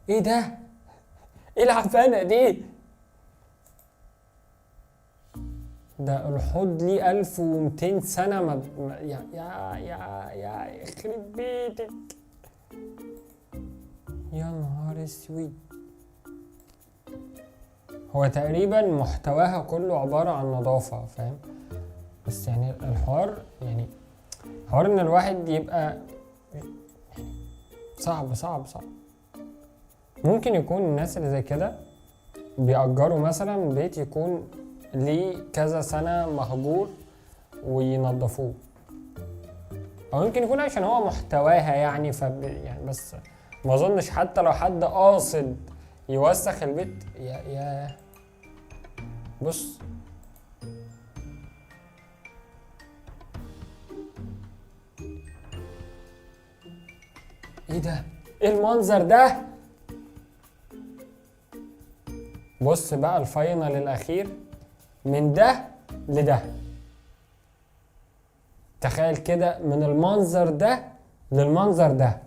ايه ده؟ ايه العفانة دي؟ ده الحوض ليه 1200 سنة يا يخرب بيتك. يا نهار اسود. هو تقريبا محتواها كله عبارة عن نظافة، فاهم؟ بس يعني الحوار، يعني حوار ان الواحد يبقى صعب صعب صعب. ممكن يكون الناس اللي زي كده بيأجروا مثلا بيت يكون ليه كذا سنة مهجور وينظفوه، او يمكن يكون عشان هو محتواها يعني يعني بس ما اظنش حتى لو حد قاصد يوسخ البيت. يا بص، ايه ده؟ ايه المنظر ده؟ بص بقى الفاينل الاخير من ده لده. تخيل كده من المنظر ده للمنظر ده.